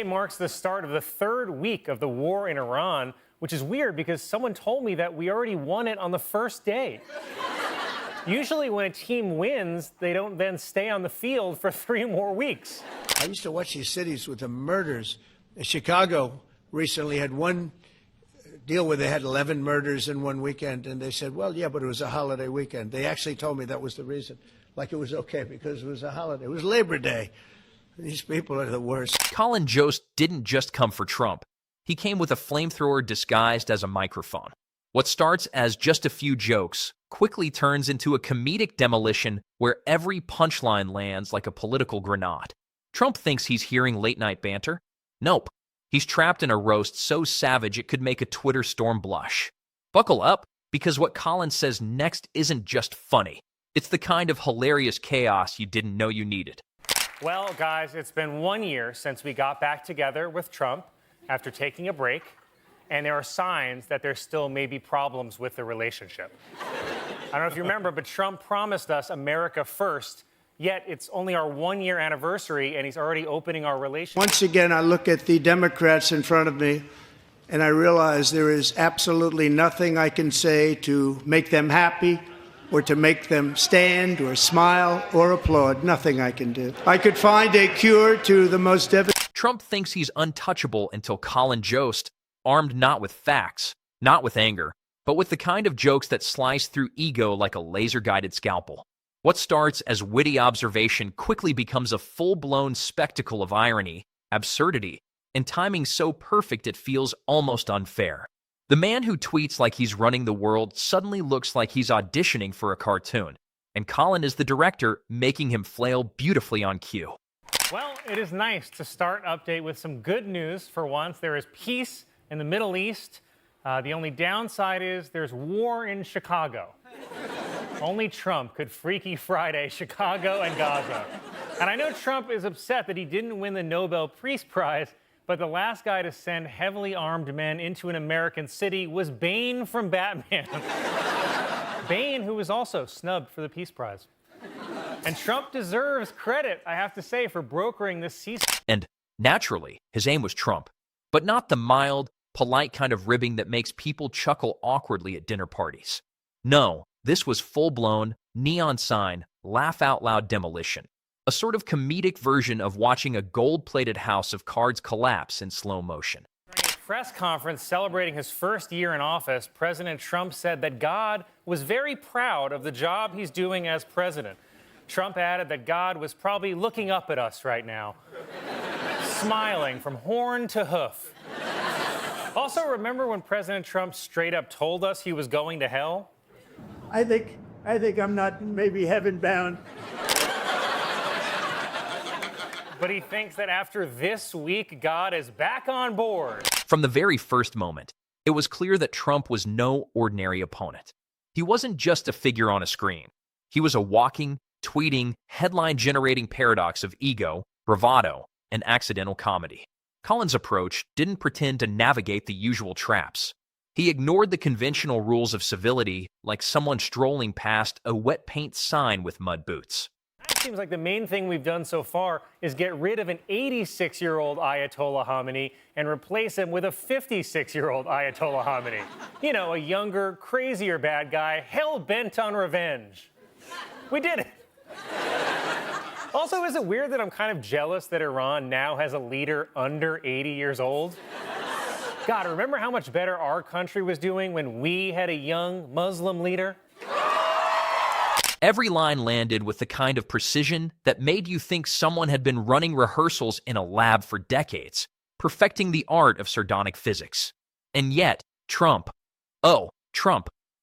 It marks the start of the third week of the war in Iran, which is weird because someone told me that we already won it on the first day. Usually when a team wins, they don't then stay on the field for 3 more weeks. I used to watch these cities with the murders. Chicago recently had one deal where they had 11 murders in one weekend, and they said, well, yeah, but it was a holiday weekend. They actually told me that was the reason, like it was okay because it was a holiday. It was Labor Day. These people are the worst. Colin Jost didn't just come for Trump. He came with a flamethrower disguised as a microphone. What starts as just a few jokes quickly turns into a comedic demolition where every punchline lands like a political grenade. Trump thinks he's hearing late-night banter? Nope. He's trapped in a roast so savage it could make a Twitter storm blush. Buckle up, because what Colin says next isn't just funny. It's the kind of hilarious chaos you didn't know you needed. Well, guys, it's been 1 year since we got back together with Trump after taking a break, and there are signs that there still may be problems with the relationship. I don't know if you remember, but Trump promised us America first, yet it's only our 1-year anniversary, and he's already opening our relationship. Once again, I look at the Democrats in front of me, and I realize there is absolutely nothing I can say to make them happy, or to make them stand or smile or applaud. Nothing I can do. I could find a cure to the most devastating. Trump thinks he's untouchable until Colin Jost, armed not with facts, not with anger, but with the kind of jokes that slice through ego like a laser-guided scalpel. What starts as witty observation quickly becomes a full-blown spectacle of irony, absurdity, and timing so perfect it feels almost unfair. The man who tweets like he's running the world suddenly looks like he's auditioning for a cartoon, and Colin is the director, making him flail beautifully on cue. Well, it is nice to start update with some good news for once. There is peace in the Middle East. The only downside is there's war in Chicago. Only Trump could Freaky Friday Chicago and Gaza. And I know Trump is upset that he didn't win the Nobel Peace Prize, but the last guy to send heavily armed men into an American city was Bane from Batman. Bane, who was also snubbed for the Peace Prize. And Trump deserves credit, I have to say, for brokering this ceasefire. And, naturally, his aim was Trump, but not the mild, polite kind of ribbing that makes people chuckle awkwardly at dinner parties. No, this was full-blown, neon sign, laugh-out-loud demolition. A sort of comedic version of watching a gold-plated house of cards collapse in slow motion. During a press conference celebrating his first year in office, President Trump said that God was very proud of the job he's doing as president. Trump added that God was probably looking up at us right now, smiling from horn to hoof. Also, remember when President Trump straight up told us he was going to hell? I think I'm not maybe heaven-bound. But he thinks that after this week, God is back on board. From the very first moment, it was clear that Trump was no ordinary opponent. He wasn't just a figure on a screen. He was a walking, tweeting, headline-generating paradox of ego, bravado, and accidental comedy. Colin's approach didn't pretend to navigate the usual traps. He ignored the conventional rules of civility like someone strolling past a wet paint sign with mud boots. It seems like the main thing we've done so far is get rid of an 86-year-old Ayatollah Khamenei and replace him with a 56-year-old Ayatollah Khamenei. You know, a younger, crazier bad guy, hell-bent on revenge. We did it. Also, is it weird that I'm kind of jealous that Iran now has a leader under 80 years old? God, remember how much better our country was doing when we had a young Muslim leader? Every line landed with the kind of precision that made you think someone had been running rehearsals in a lab for decades, perfecting the art of sardonic physics. And yet, Trump,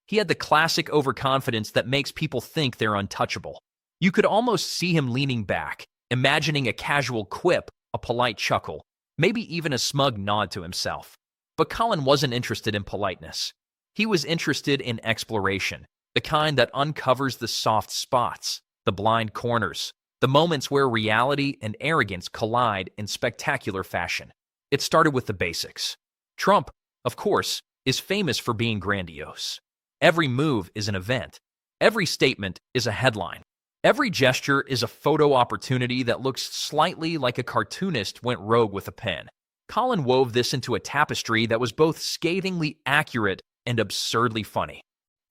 he had the classic overconfidence that makes people think they're untouchable. You could almost see him leaning back, imagining a casual quip, a polite chuckle, maybe even a smug nod to himself. But Colin wasn't interested in politeness. He was interested in exploration. The kind that uncovers the soft spots, the blind corners, the moments where reality and arrogance collide in spectacular fashion. It started with the basics. Trump, of course, is famous for being grandiose. Every move is an event. Every statement is a headline. Every gesture is a photo opportunity that looks slightly like a cartoonist went rogue with a pen. Colin wove this into a tapestry that was both scathingly accurate and absurdly funny.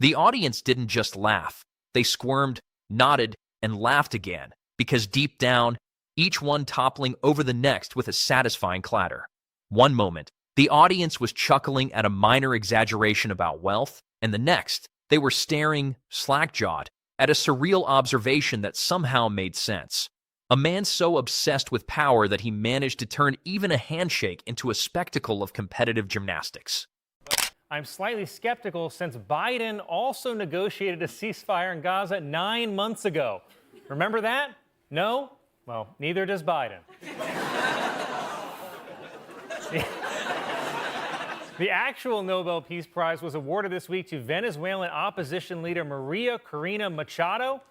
The audience didn't just laugh. They squirmed, nodded, and laughed again, because deep down, each one toppling over the next with a satisfying clatter. One moment, the audience was chuckling at a minor exaggeration about wealth, and the next, they were staring, slack-jawed, at a surreal observation that somehow made sense. A man so obsessed with power that he managed to turn even a handshake into a spectacle of competitive gymnastics. I'm slightly skeptical since Biden also negotiated a ceasefire in Gaza 9 months ago. Remember that? No? Well, neither does Biden. The actual Nobel Peace Prize was awarded this week to Venezuelan opposition leader Maria Corina Machado,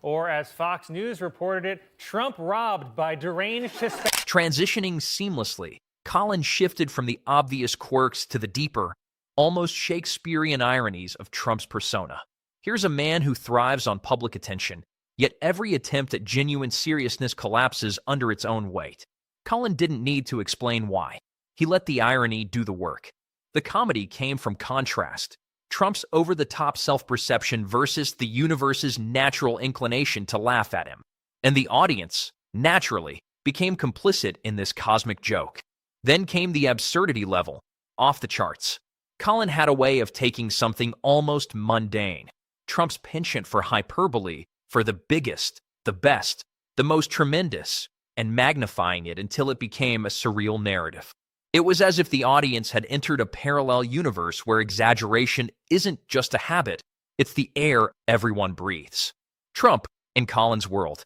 or as Fox News reported it, Trump robbed by deranged Hispanic. Transitioning seamlessly, Colin shifted from the obvious quirks to the deeper, almost Shakespearean ironies of Trump's persona. Here's a man who thrives on public attention, yet every attempt at genuine seriousness collapses under its own weight. Colin didn't need to explain why. He let the irony do the work. The comedy came from contrast. Trump's over-the-top self-perception versus the universe's natural inclination to laugh at him. And the audience, naturally, became complicit in this cosmic joke. Then came the absurdity level, off the charts. Colin had a way of taking something almost mundane, Trump's penchant for hyperbole, for the biggest, the best, the most tremendous, and magnifying it until it became a surreal narrative. It was as if the audience had entered a parallel universe where exaggeration isn't just a habit, it's the air everyone breathes. Trump in Colin's world.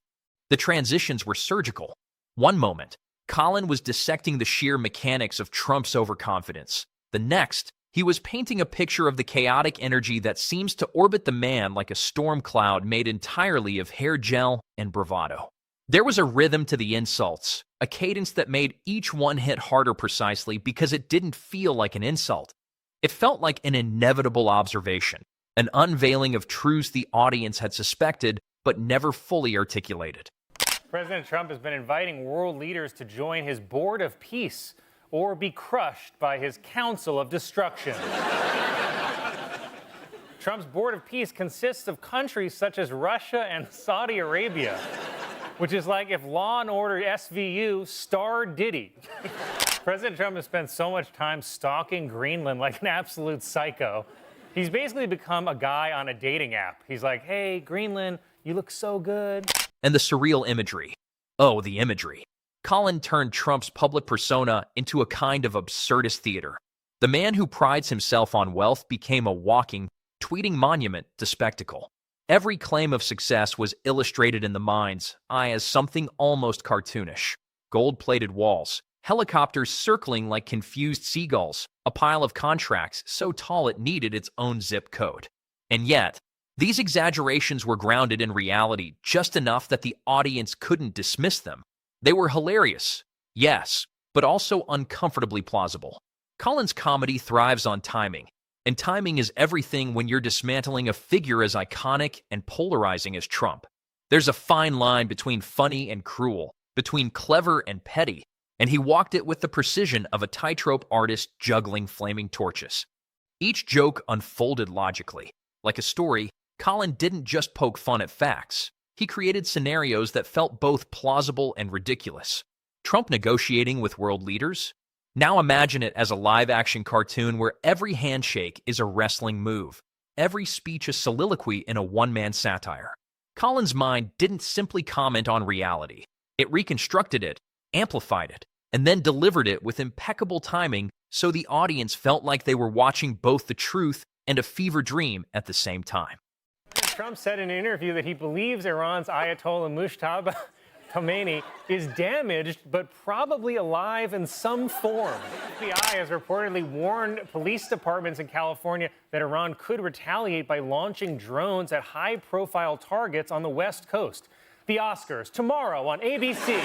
The transitions were surgical. One moment, Colin was dissecting the sheer mechanics of Trump's overconfidence. The next, he was painting a picture of the chaotic energy that seems to orbit the man like a storm cloud made entirely of hair gel and bravado. There was a rhythm to the insults, a cadence that made each one hit harder precisely because it didn't feel like an insult. It felt like an inevitable observation, an unveiling of truths the audience had suspected but never fully articulated. President Trump has been inviting world leaders to join his Board of Peace or be crushed by his Council of Destruction. Trump's Board of Peace consists of countries such as Russia and Saudi Arabia, which is like if Law & Order SVU starred Diddy. President Trump has spent so much time stalking Greenland like an absolute psycho. He's basically become a guy on a dating app. He's like, hey, Greenland, you look so good. And the surreal imagery. Oh, the imagery. Colin turned Trump's public persona into a kind of absurdist theater. The man who prides himself on wealth became a walking, tweeting monument to spectacle. Every claim of success was illustrated in the mind's eye as something almost cartoonish. Gold-plated walls, helicopters circling like confused seagulls, a pile of contracts so tall it needed its own zip code. And yet, these exaggerations were grounded in reality just enough that the audience couldn't dismiss them. They were hilarious, yes, but also uncomfortably plausible. Colin's comedy thrives on timing. And timing is everything when you're dismantling a figure as iconic and polarizing as Trump. There's a fine line between funny and cruel, between clever and petty, and he walked it with the precision of a tightrope artist juggling flaming torches. Each joke unfolded logically. Like a story, Colin didn't just poke fun at facts. He created scenarios that felt both plausible and ridiculous. Trump negotiating with world leaders? Now imagine it as a live-action cartoon where every handshake is a wrestling move, every speech a soliloquy in a one-man satire. Colin's mind didn't simply comment on reality. It reconstructed it, amplified it, and then delivered it with impeccable timing so the audience felt like they were watching both the truth and a fever dream at the same time. Trump said in an interview that he believes Iran's Ayatollah Mujtaba Khomeini is damaged, but probably alive in some form. The FBI has reportedly warned police departments in California that Iran could retaliate by launching drones at high-profile targets on the West Coast. The Oscars, tomorrow on ABC.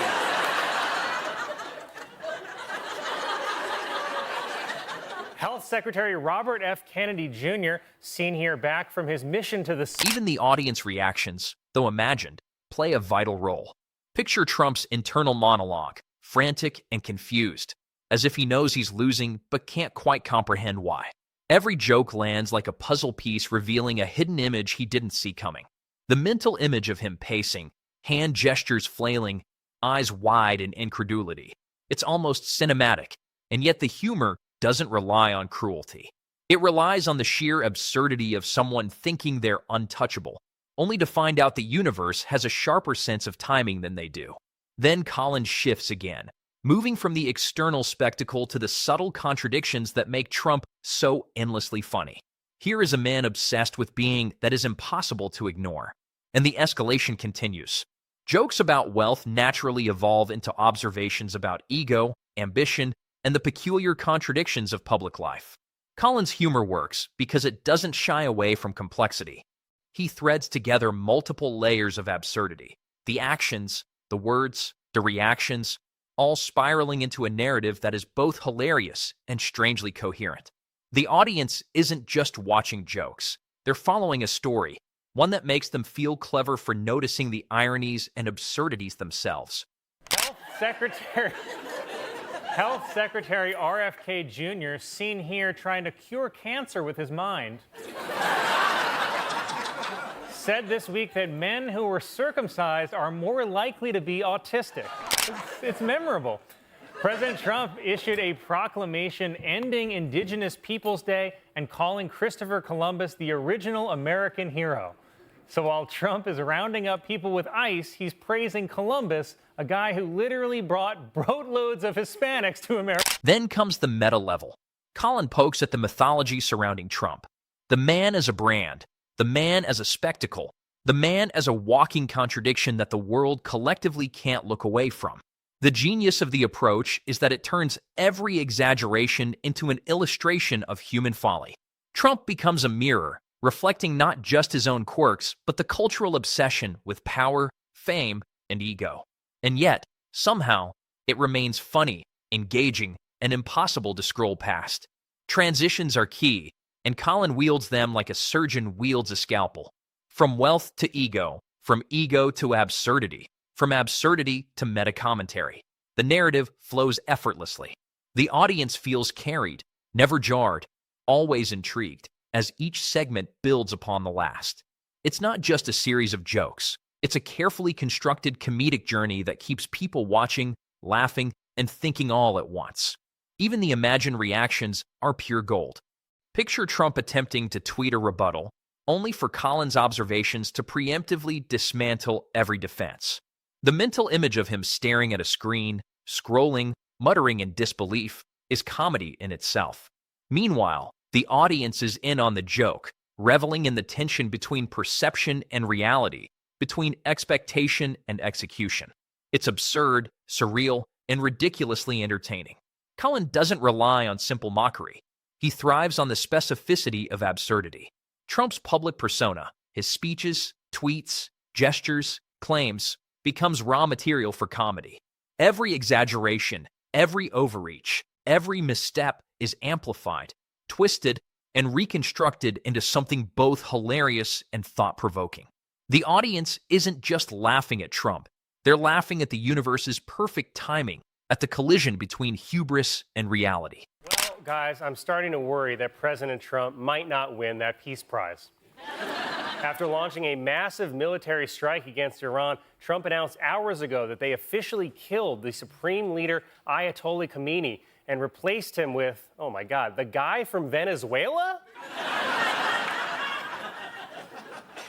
Health Secretary Robert F. Kennedy Jr., seen here back from his mission to the... Even the audience reactions, though imagined, play a vital role. Picture Trump's internal monologue, frantic and confused, as if he knows he's losing but can't quite comprehend why. Every joke lands like a puzzle piece revealing a hidden image he didn't see coming. The mental image of him pacing, hand gestures flailing, eyes wide in incredulity. It's almost cinematic, and yet the humor doesn't rely on cruelty. It relies on the sheer absurdity of someone thinking they're untouchable, only to find out the universe has a sharper sense of timing than they do. Then Colin shifts again, moving from the external spectacle to the subtle contradictions that make Trump so endlessly funny. Here is a man obsessed with being that is impossible to ignore. And the escalation continues. Jokes about wealth naturally evolve into observations about ego, ambition, and the peculiar contradictions of public life. Colin's humor works because it doesn't shy away from complexity. He threads together multiple layers of absurdity. The actions, the words, the reactions, all spiraling into a narrative that is both hilarious and strangely coherent. The audience isn't just watching jokes. They're following a story, one that makes them feel clever for noticing the ironies and absurdities themselves. Health Secretary RFK Jr. seen here trying to cure cancer with his mind, said this week that men who were circumcised are more likely to be autistic. It's memorable. President Trump issued a proclamation ending Indigenous Peoples Day and calling Christopher Columbus the original American hero. So while Trump is rounding up people with ICE, he's praising Columbus, a guy who literally brought boatloads of Hispanics to America. Then comes the meta level. Colin pokes at the mythology surrounding Trump. The man as a brand, the man as a spectacle, the man as a walking contradiction that the world collectively can't look away from. The genius of the approach is that it turns every exaggeration into an illustration of human folly. Trump becomes a mirror, reflecting not just his own quirks, but the cultural obsession with power, fame, and ego. And yet, somehow, it remains funny, engaging, and impossible to scroll past. Transitions are key, and Colin wields them like a surgeon wields a scalpel. From wealth to ego, from ego to absurdity, from absurdity to meta-commentary. The narrative flows effortlessly. The audience feels carried, never jarred, always intrigued, as each segment builds upon the last. It's not just a series of jokes. It's a carefully constructed comedic journey that keeps people watching, laughing, and thinking all at once. Even the imagined reactions are pure gold. Picture Trump attempting to tweet a rebuttal, only for Colin's observations to preemptively dismantle every defense. The mental image of him staring at a screen, scrolling, muttering in disbelief, is comedy in itself. Meanwhile, the audience is in on the joke, reveling in the tension between perception and reality, between expectation and execution. It's absurd, surreal, and ridiculously entertaining. Colin doesn't rely on simple mockery. He thrives on the specificity of absurdity. Trump's public persona, his speeches, tweets, gestures, claims, becomes raw material for comedy. Every exaggeration, every overreach, every misstep is amplified, twisted, and reconstructed into something both hilarious and thought-provoking. The audience isn't just laughing at Trump. They're laughing at the universe's perfect timing, at the collision between hubris and reality. Well, guys, I'm starting to worry that President Trump might not win that peace prize. After launching a massive military strike against Iran, Trump announced hours ago that they officially killed the supreme leader, Ayatollah Khamenei, and replaced him with, oh my God, the guy from Venezuela?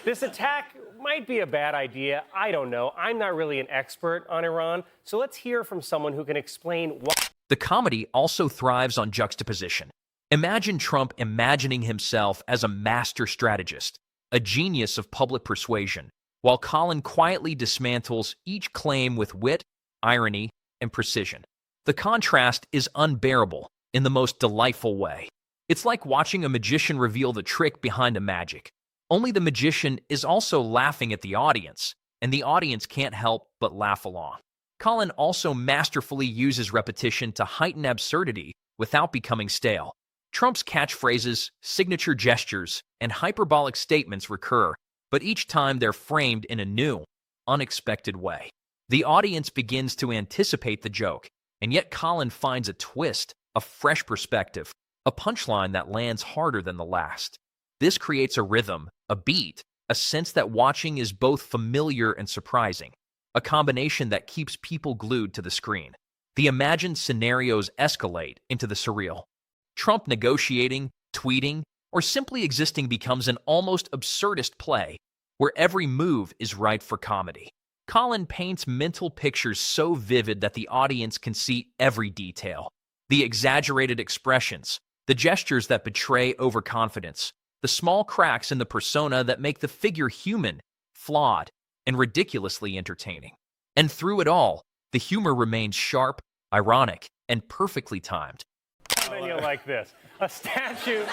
This attack might be a bad idea. I don't know. I'm not really an expert on Iran, so let's hear from someone who can explain why. The comedy also thrives on juxtaposition. Imagine Trump imagining himself as a master strategist, a genius of public persuasion, while Colin quietly dismantles each claim with wit, irony, and precision. The contrast is unbearable in the most delightful way. It's like watching a magician reveal the trick behind a magic. Only the magician is also laughing at the audience, and the audience can't help but laugh along. Colin also masterfully uses repetition to heighten absurdity without becoming stale. Trump's catchphrases, signature gestures, and hyperbolic statements recur, but each time they're framed in a new, unexpected way. The audience begins to anticipate the joke, and yet Colin finds a twist, a fresh perspective, a punchline that lands harder than the last. This creates a rhythm, a beat, a sense that watching is both familiar and surprising, a combination that keeps people glued to the screen. The imagined scenarios escalate into the surreal. Trump negotiating, tweeting, or simply existing becomes an almost absurdist play, where every move is ripe for comedy. Colin paints mental pictures so vivid that the audience can see every detail. The exaggerated expressions, the gestures that betray overconfidence, the small cracks in the persona that make the figure human, flawed, and ridiculously entertaining. And through it all, the humor remains sharp, ironic, and perfectly timed. Then you'll like this. A statue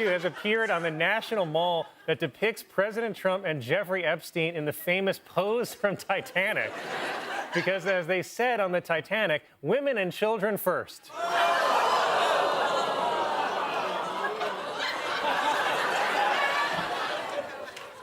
has appeared on the National Mall that depicts President Trump and Jeffrey Epstein in the famous pose from Titanic. Because as they said on the Titanic, women and children first.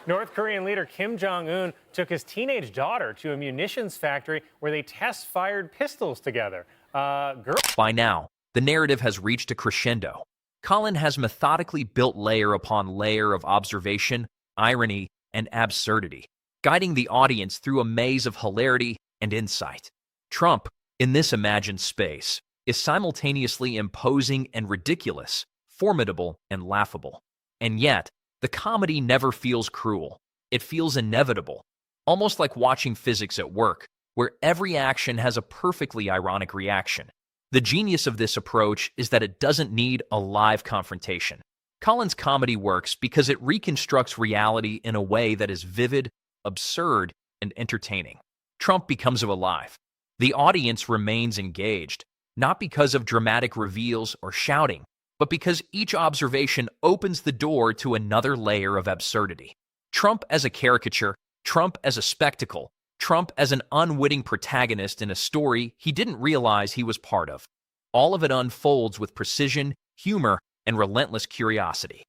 North Korean leader Kim Jong-un took his teenage daughter to a munitions factory where they test-fired pistols together. By now, the narrative has reached a crescendo. Colin has methodically built layer upon layer of observation, irony, and absurdity, guiding the audience through a maze of hilarity and insight. Trump, in this imagined space, is simultaneously imposing and ridiculous, formidable and laughable. And yet, the comedy never feels cruel. It feels inevitable, almost like watching physics at work, where every action has a perfectly ironic reaction. The genius of this approach is that it doesn't need a live confrontation. Colin's comedy works because it reconstructs reality in a way that is vivid, absurd, and entertaining. Trump becomes alive. The audience remains engaged, not because of dramatic reveals or shouting, but because each observation opens the door to another layer of absurdity. Trump as a caricature, Trump as a spectacle, Trump as an unwitting protagonist in a story he didn't realize he was part of. All of it unfolds with precision, humor, and relentless curiosity.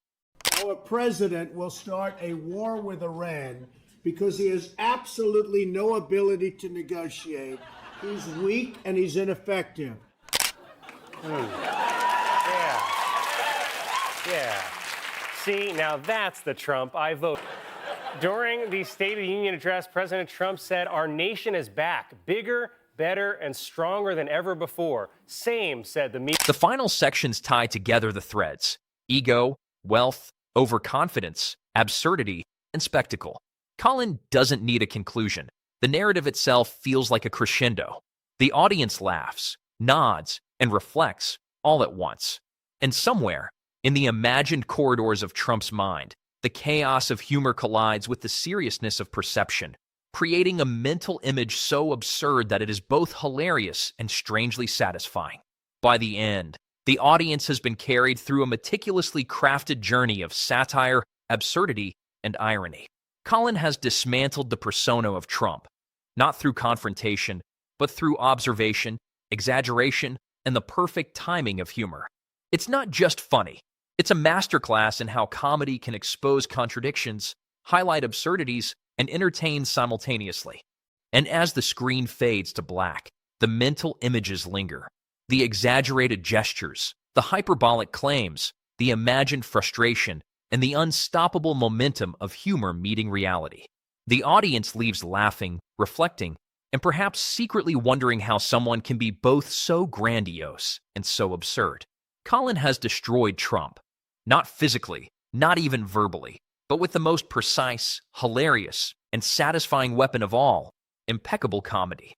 Our president will start a war with Iran because he has absolutely no ability to negotiate. He's weak and he's ineffective. Yeah. See, now that's the Trump I vote. During the State of the Union address, President Trump said, "Our nation is back, bigger, better, and stronger than ever before." Same, said the media. The final sections tie together the threads: ego, wealth, overconfidence, absurdity, and spectacle. Colin doesn't need a conclusion. The narrative itself feels like a crescendo. The audience laughs, nods, and reflects all at once. And somewhere, in the imagined corridors of Trump's mind, the chaos of humor collides with the seriousness of perception, creating a mental image so absurd that it is both hilarious and strangely satisfying. By the end, the audience has been carried through a meticulously crafted journey of satire, absurdity, and irony. Colin has dismantled the persona of Trump, not through confrontation, but through observation, exaggeration, and the perfect timing of humor. It's not just funny. It's a masterclass in how comedy can expose contradictions, highlight absurdities, and entertain simultaneously. And as the screen fades to black, the mental images linger. The exaggerated gestures, the hyperbolic claims, the imagined frustration, and the unstoppable momentum of humor meeting reality. The audience leaves laughing, reflecting, and perhaps secretly wondering how someone can be both so grandiose and so absurd. Colin has destroyed Trump. Not physically, not even verbally, but with the most precise, hilarious, and satisfying weapon of all, impeccable comedy.